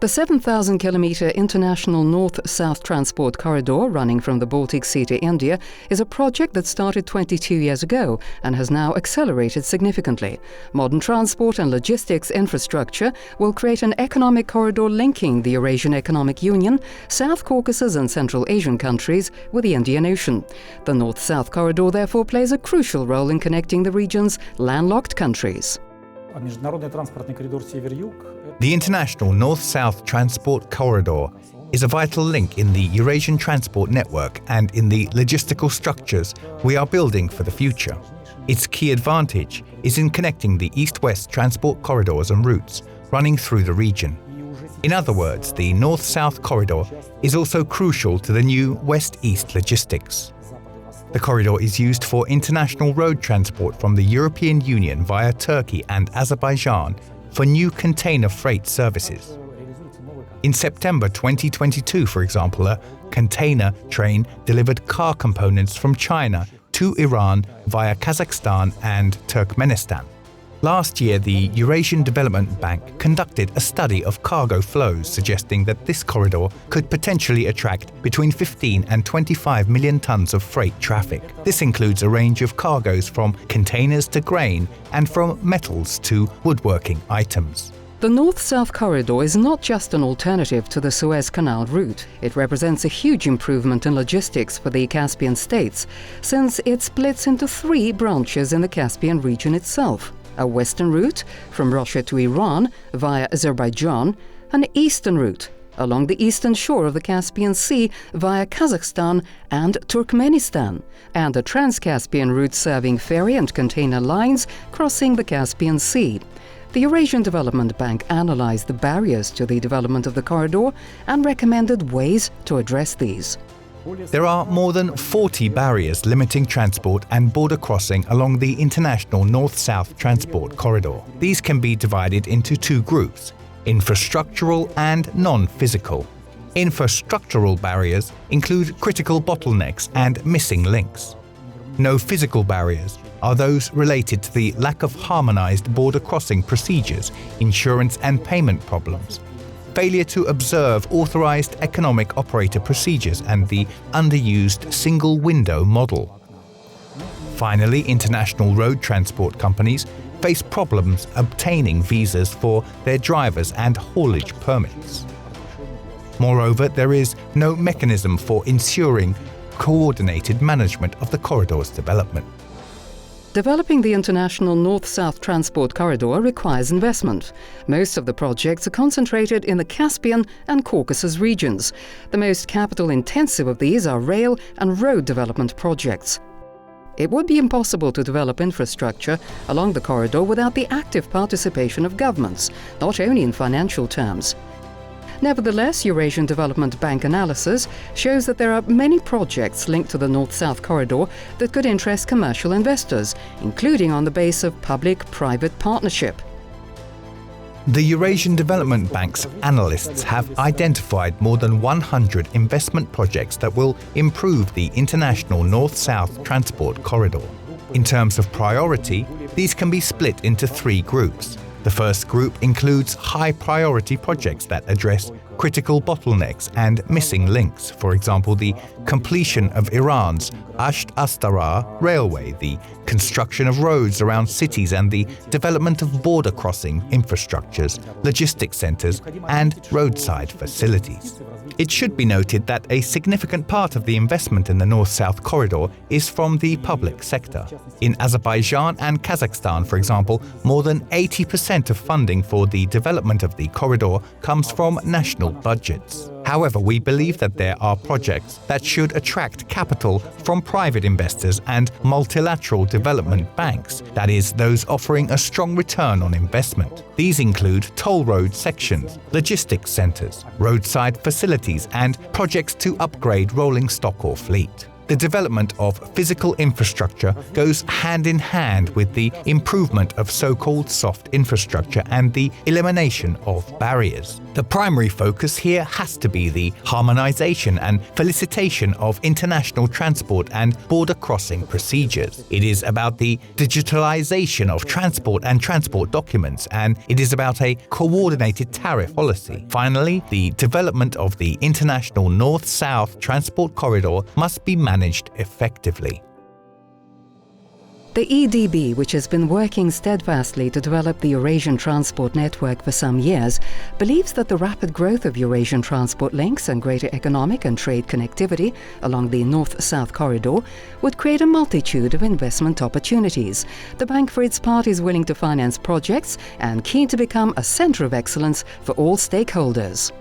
The 7,000-kilometre international north-south transport corridor running from the Baltic Sea to India is a project that started 22 years ago and has now accelerated significantly. Modern transport and logistics infrastructure will create an economic corridor linking the Eurasian Economic Union, South Caucasus and Central Asian countries with the Indian Ocean. The north-south corridor therefore plays a crucial role in connecting the region's landlocked countries. The International North-South Transport Corridor is a vital link in the Eurasian transport network and in the logistical structures we are building for the future. Its key advantage is in connecting the east-west transport corridors and routes running through the region. In other words, the North-South Corridor is also crucial to the new west-east logistics. The corridor is used for international road transport from the European Union via Turkey and Azerbaijan for new container freight services. In September 2022, for example, a container train delivered car components from China to Iran via Kazakhstan and Turkmenistan. Last year, the Eurasian Development Bank conducted a study of cargo flows suggesting that this corridor could potentially attract between 15 and 25 million tons of freight traffic. This includes a range of cargoes from containers to grain and from metals to woodworking items. The North-South Corridor is not just an alternative to the Suez Canal route. It represents a huge improvement in logistics for the Caspian states, since it splits into 3 branches in the Caspian region itself. A western route from Russia to Iran via Azerbaijan, an eastern route along the eastern shore of the Caspian Sea via Kazakhstan and Turkmenistan, and a trans-Caspian route serving ferry and container lines crossing the Caspian Sea. The Eurasian Development Bank analyzed the barriers to the development of the corridor and recommended ways to address these. There are more than 40 barriers limiting transport and border crossing along the international north-south transport corridor. These can be divided into 2 groups: infrastructural and non-physical. Infrastructural barriers include critical bottlenecks and missing links. No physical barriers are those related to the lack of harmonized border crossing procedures, insurance and payment problems, failure to observe authorized economic operator procedures, and the underused single-window model. Finally, international road transport companies face problems obtaining visas for their drivers and haulage permits. Moreover, there is no mechanism for ensuring coordinated management of the corridor's development. Developing the international north-south transport corridor requires investment. Most of the projects are concentrated in the Caspian and Caucasus regions. The most capital-intensive of these are rail and road development projects. It would be impossible to develop infrastructure along the corridor without the active participation of governments, not only in financial terms. Nevertheless, Eurasian Development Bank analysis shows that there are many projects linked to the North-South Corridor that could interest commercial investors, including on the base of public-private partnership. The Eurasian Development Bank's analysts have identified more than 100 investment projects that will improve the international north-south transport corridor. In terms of priority, these can be split into 3 groups. The first group includes high-priority projects that address critical bottlenecks and missing links, for example, the completion of Iran's Asht-Astara railway, the construction of roads around cities, and the development of border crossing infrastructures, logistics centers, and roadside facilities. It should be noted that a significant part of the investment in the North-South Corridor is from the public sector. In Azerbaijan and Kazakhstan, for example, more than 80% of funding for the development of the corridor comes from national budgets. However, we believe that there are projects that should attract capital from private investors and multilateral development banks, that is, those offering a strong return on investment. These include toll road sections, logistics centers, roadside facilities, and projects to upgrade rolling stock or fleet. The development of physical infrastructure goes hand in hand with the improvement of so-called soft infrastructure and the elimination of barriers. The primary focus here has to be the harmonization and felicitation of international transport and border crossing procedures. It is about the digitalization of transport and transport documents, and it is about a coordinated tariff policy. Finally, the development of the international north-south transport corridor must be managed effectively. The EDB, which has been working steadfastly to develop the Eurasian transport network for some years, believes that the rapid growth of Eurasian transport links and greater economic and trade connectivity along the north-south corridor would create a multitude of investment opportunities. The bank, for its part, is willing to finance projects and keen to become a centre of excellence for all stakeholders.